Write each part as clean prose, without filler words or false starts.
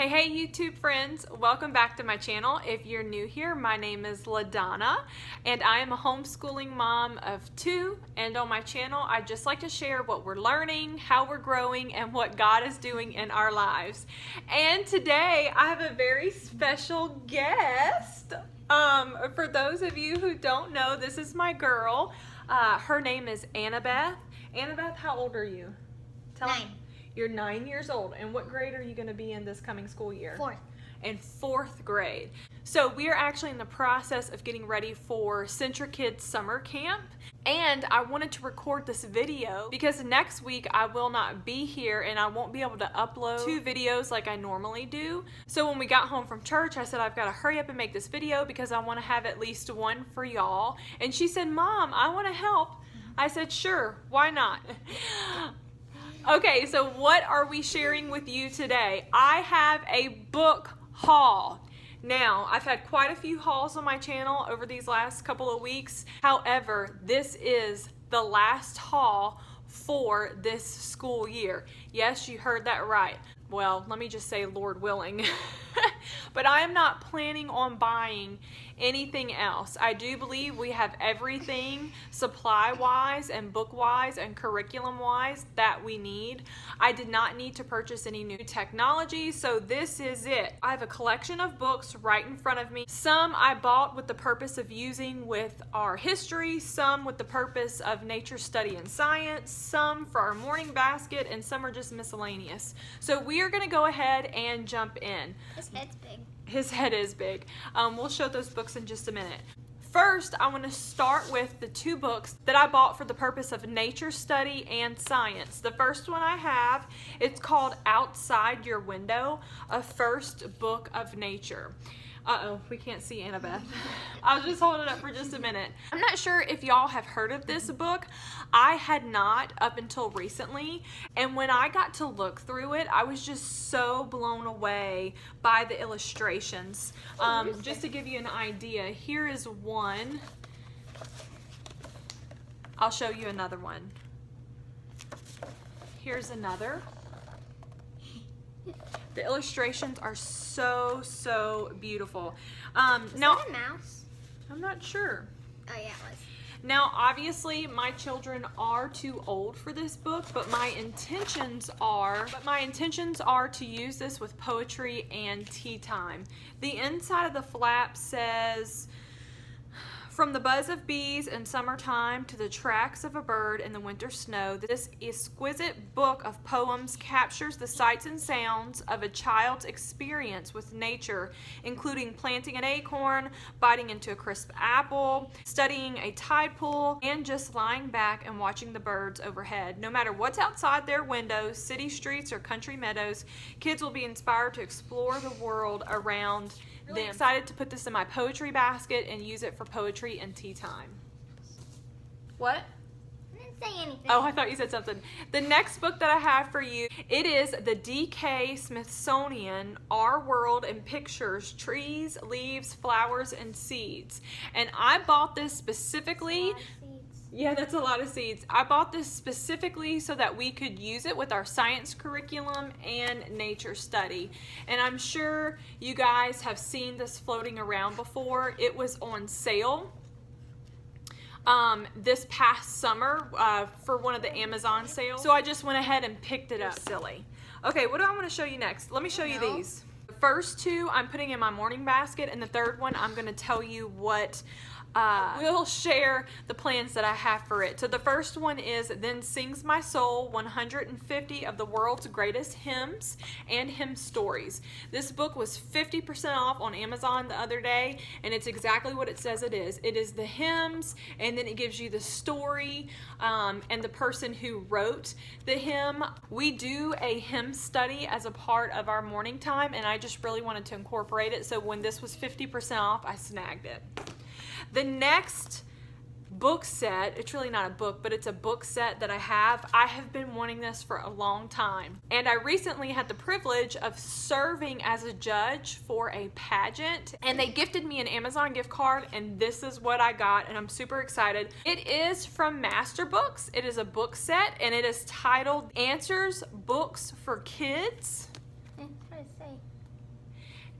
Hey YouTube friends, welcome back to my channel. If you're new here, my name is LaDonna and I am a homeschooling mom of 2, and on my channel I just like to share what we're learning, how we're growing, and what God is doing in our lives. And today I have a very special guest. For those of you who don't know, this is my girl. Her name is Annabeth. Annabeth, how old are you? Tell 9. me. You're 9 years old, and what grade are you going to be in this coming school year? 4th. In 4th grade. So we are actually in the process of getting ready for Centra Kids Summer Camp, and I wanted to record this video because next week I will not be here and I won't be able to upload 2 videos like I normally do. So when we got home from church, I said I've got to hurry up and make this video because I want to have at least one for y'all. And she said, "Mom, I want to help." I said, "Sure, why not?" Okay, so what are we sharing with you today? I have a book haul. Now, I've had quite a few hauls on my channel over these last couple of weeks. However, this is the last haul for this school year. Yes, you heard that right. Well, let me just say Lord willing. But I am not planning on buying anything else. I do believe we have everything supply-wise and book-wise and curriculum-wise that we need. I did not need to purchase any new technology, so this is it. I have a collection of books right in front of me. Some I bought with the purpose of using with our history, some with the purpose of nature study and science, some for our morning basket, and some are just miscellaneous. So we are going to go ahead and jump in. His head's big. His head is big. We'll show those books in just a minute. First, I want to start with the 2 books that I bought for the purpose of nature study and science. The first one I have, it's called Outside Your Window, a first book of nature. Uh-oh, we can't see Annabeth. I'll just hold it up for just a minute. I'm not sure if y'all have heard of this book. I had not up until recently, and when I got to look through it, I was just so blown away by the illustrations. Just to give you an idea, here is one. I'll show you another one. Here's another. The illustrations are so beautiful. Is now, that a mouse? I'm not sure. Oh yeah, it was. Now, obviously, my children are too old for this book, but my intentions are to use this with poetry and tea time. The inside of the flap says, "From the buzz of bees in summertime to the tracks of a bird in the winter snow, this exquisite book of poems captures the sights and sounds of a child's experience with nature, including planting an acorn, biting into a crisp apple, studying a tide pool, and just lying back and watching the birds overhead. No matter what's outside their windows, city streets or country meadows, kids will be inspired to explore the world around them." I'm excited to put this in my poetry basket and use it for poetry and tea time. What? I didn't say anything. Oh, I thought you said something. The next book that I have for you, it is the D.K. Smithsonian Our World in Pictures, Trees, Leaves, Flowers, and Seeds. And I bought this specifically. Yeah, that's a lot of seeds. I bought this specifically so that we could use it with our science curriculum and nature study. And I'm sure you guys have seen this floating around before. It was on sale this past summer for one of the Amazon sales. So I just went ahead and picked it up. Silly. Okay, what do I want to show you next? Let me show you these. The first 2 I'm putting in my morning basket, and the third one I'm going to tell you what we'll share the plans that I have for it. So the first one is Then Sings My Soul, 150 of the World's Greatest Hymns and Hymn Stories. This book was 50% off on Amazon the other day, and it's exactly what it says it is. It is the hymns, and then it gives you the story and the person who wrote the hymn. We do a hymn study as a part of our morning time, and I just really wanted to incorporate it, so when this was 50% off, I snagged it. The next book set, it's really not a book, but it's a book set that I have been wanting this for a long time. And I recently had the privilege of serving as a judge for a pageant, and they gifted me an Amazon gift card, and this is what I got, and I'm super excited. It is from Master Books. It is a book set, and it is titled Answers Books for Kids. What does it say?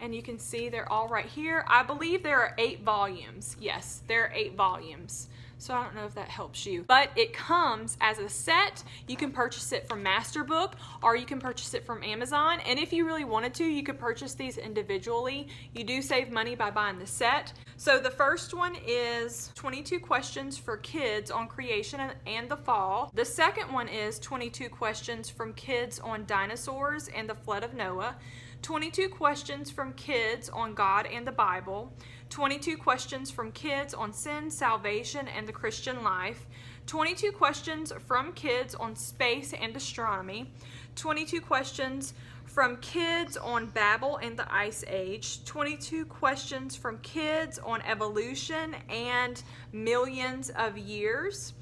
And you can see they're all right here. I believe there are 8 volumes. Yes, there are 8 volumes. So I don't know if that helps you. But it comes as a set. You can purchase it from Masterbook or you can purchase it from Amazon. And if you really wanted to, you could purchase these individually. You do save money by buying the set. So the first one is 22 questions for kids on creation and the fall. The second one is 22 questions from kids on dinosaurs and the flood of Noah. 22 questions from kids on God and the Bible. 22 questions from kids on sin, salvation, and the Christian life. 22 questions from kids on space and astronomy. 22 questions from kids on Babel and the Ice Age. 22 questions from kids on evolution and millions of years.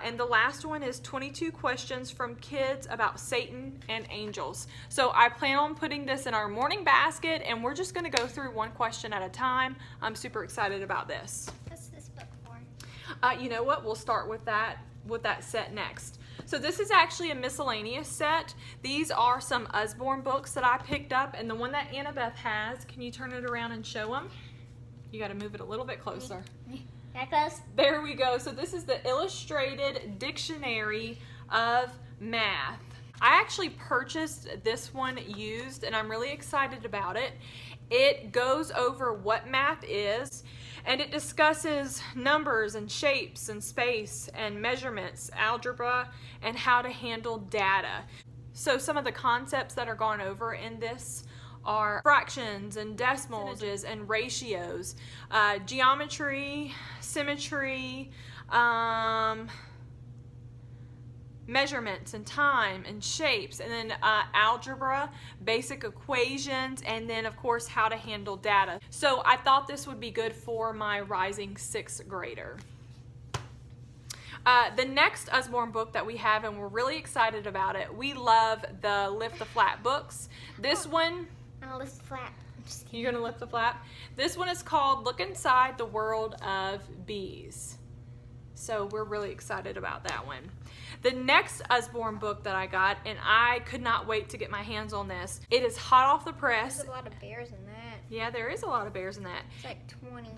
And the last one is 22 questions from kids about Satan and angels. So I plan on putting this in our morning basket, and we're just going to go through one question at a time. I'm super excited about this. What's this book for? You know what? We'll start with that set next. So this is actually a miscellaneous set. These are some Usborne books that I picked up, and the one that Annabeth has, can you turn it around and show them? You got to move it a little bit closer. That close? There we go. So this is the Illustrated Dictionary of Math. I actually purchased this one used, and I'm really excited about it. It goes over what math is, and it discusses numbers and shapes and space and measurements, algebra, and how to handle data. So some of the concepts that are gone over in this are fractions and decimals and ratios, geometry, symmetry, measurements and time and shapes, and then algebra, basic equations, and then of course how to handle data. So I thought this would be good for my rising 6th grader. The next Usborne book that we have, and we're really excited about it, we love the Lift the Flap books. This one, I'll lift the flap. you're gonna lift the flap? This one is called Look Inside the World of Bees. So we're really excited about that one. The next Usborne book that I got, and I could not wait to get my hands on this. It is hot off the press. There's a lot of bears in that. Yeah, there is a lot of bears in that. It's like 20.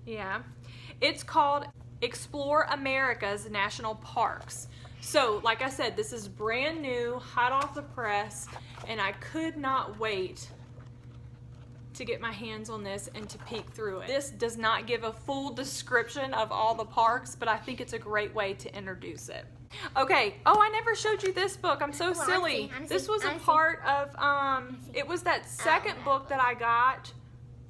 Yeah. It's called Explore America's National Parks. So, like I said, this is brand new, hot off the press, and I could not wait to get my hands on this and to peek through it. This does not give a full description of all the parks, but I think it's a great way to introduce it. Okay, oh, I never showed you this book. I'm so silly. This was a part of, it was that second book that I got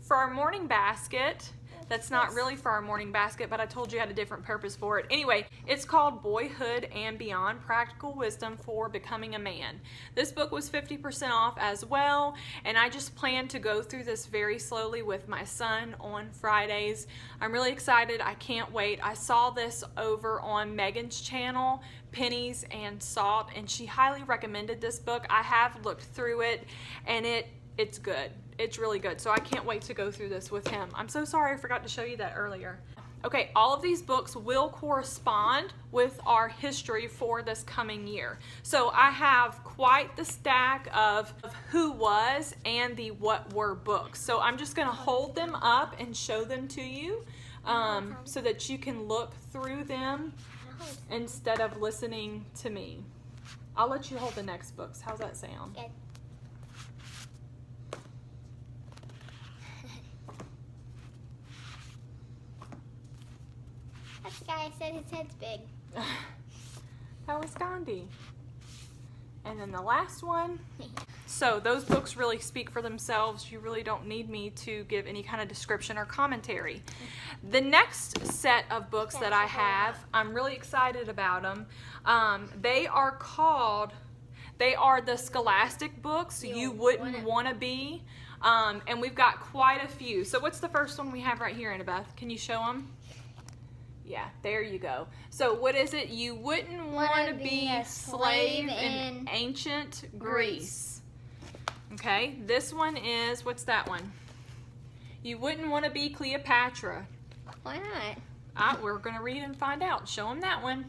for our morning basket. That's not really for our morning basket, but I told you I had a different purpose for it. Anyway, it's called Boyhood and Beyond, Practical Wisdom for Becoming a Man. This book was 50% off as well, and I just plan to go through this very slowly with my son on Fridays. I'm really excited. I can't wait. I saw this over on Megan's channel, Pennies and Salt, and she highly recommended this book. I have looked through it, and it's good. It's really good. So I can't wait to go through this with him. I'm so sorry I forgot to show you that earlier. Okay, all of these books will correspond with our history for this coming year. So I have quite the stack of who was and the what were books. So I'm just going to hold them up and show them to you so that you can look through them instead of listening to me. I'll let you hold the next books. How's that sound? Good. That's the guy said his head's big. That was Gandhi. And then the last one. So those books really speak for themselves. You really don't need me to give any kind of description or commentary. The next set of books that I have, I'm really excited about them. They are the Scholastic books You Wouldn't Want to Be. And we've got quite a few. So what's the first one we have right here, Annabeth? Can you show them? Yeah, there you go. So what is it? You wouldn't want to be a slave in ancient Greece. Okay, this one is, what's that one? You wouldn't want to be Cleopatra. Why not? We're going to read and find out. Show them that one.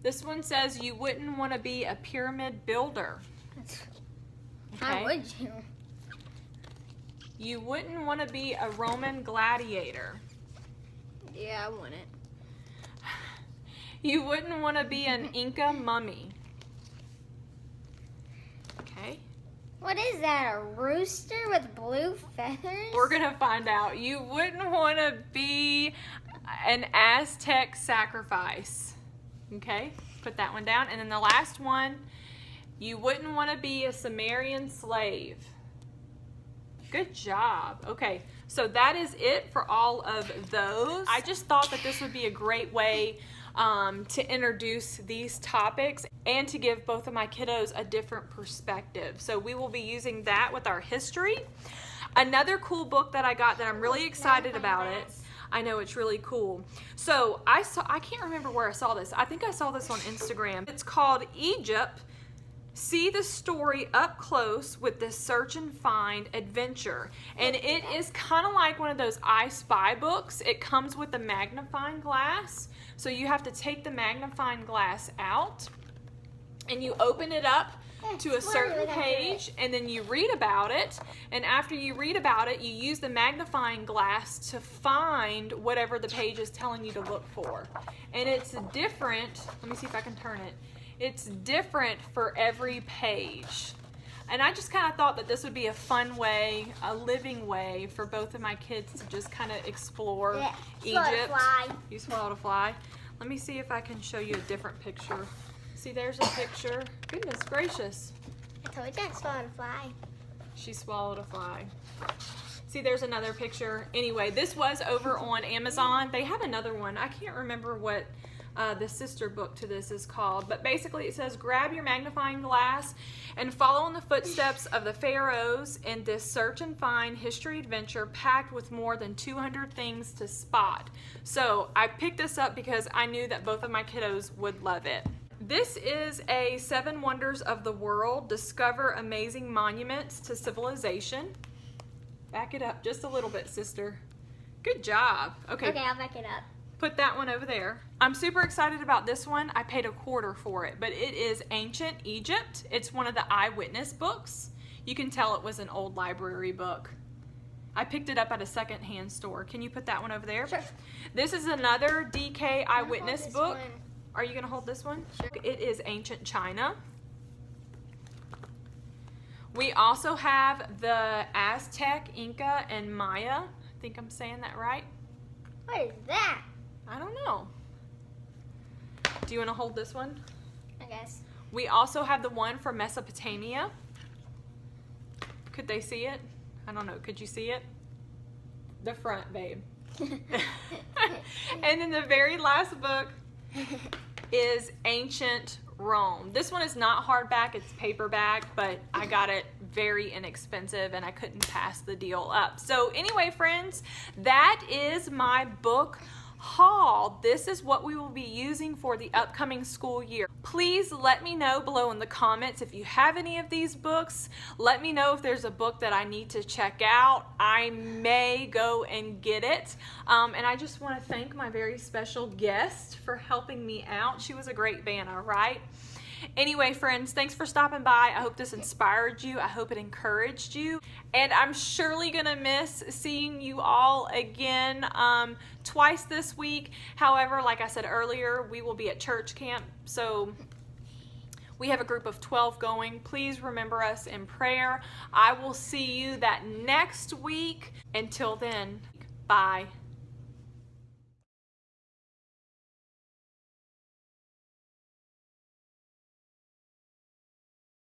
This one says you wouldn't want to be a pyramid builder. How would you? You wouldn't want to be a Roman gladiator. Yeah, I want it. You wouldn't want to be an Inca mummy. Okay. What is that, a rooster with blue feathers? We're going to find out. You wouldn't want to be an Aztec sacrifice. Okay, put that one down. And then the last one, you wouldn't want to be a Sumerian slave. Good job. Okay, so that is it for all of those. I just thought that this would be a great way to introduce these topics and to give both of my kiddos a different perspective. So we will be using that with our history. Another cool book that I got that I'm really excited about it. I know, it's really cool. So I can't remember where I saw this. I think I saw this on Instagram. It's called Egypt. See the story up close with this search and find adventure. And it is kind of like one of those I Spy books. It comes with a magnifying glass. So you have to take the magnifying glass out and you open it up to a certain page and then you read about it. And after you read about it, you use the magnifying glass to find whatever the page is telling you to look for. And it's different. Let me see if I can turn it. It's different for every page. And I just kind of thought that this would be a fun way, a living way for both of my kids to just kind of explore Egypt. You swallowed a fly. Let me see if I can show you a different picture. See, there's a picture. Goodness gracious. I told you I swallowed a fly. She swallowed a fly. See, there's another picture. Anyway, this was over on Amazon. They have another one. I can't remember what the sister book to this is called, but basically it says, grab your magnifying glass and follow in the footsteps of the pharaohs in this search and find history adventure packed with more than 200 things to spot. So I picked this up because I knew that both of my kiddos would love it. This is a 7 Wonders of the World, Discover Amazing Monuments to Civilization. Back it up just a little bit, sister. Good job. Okay, I'll back it up. Put that one over there. I'm super excited about this one. I paid $1 for it, but it is Ancient Egypt. It's one of the eyewitness books. You can tell it was an old library book. I picked it up at a secondhand store. Can you put that one over there? Sure. This is another DK eyewitness book. One. Are you going to hold this one? Sure. It is Ancient China. We also have the Aztec, Inca, and Maya. I think I'm saying that right. What is that? I don't know. Do you want to hold this one? I guess. We also have the one from Mesopotamia. Could they see it? I don't know. Could you see it? The front, babe. And then the very last book is Ancient Rome. This one is not hardback, it's paperback, but I got it very inexpensive and I couldn't pass the deal up. So anyway, friends, that is my book haul. This is what we will be using for the upcoming school year. Please let me know below in the comments if you have any of these books. Let me know if there's a book that I need to check out. I may go and get it. And I just want to thank my very special guest for helping me out. She was a great Vanna, right? Anyway, friends, thanks for stopping by. I hope this inspired you. I hope it encouraged you. And I'm surely going to miss seeing you all again twice this week. However, like I said earlier, we will be at church camp. So we have a group of 12 going. Please remember us in prayer. I will see you that next week. Until then, bye.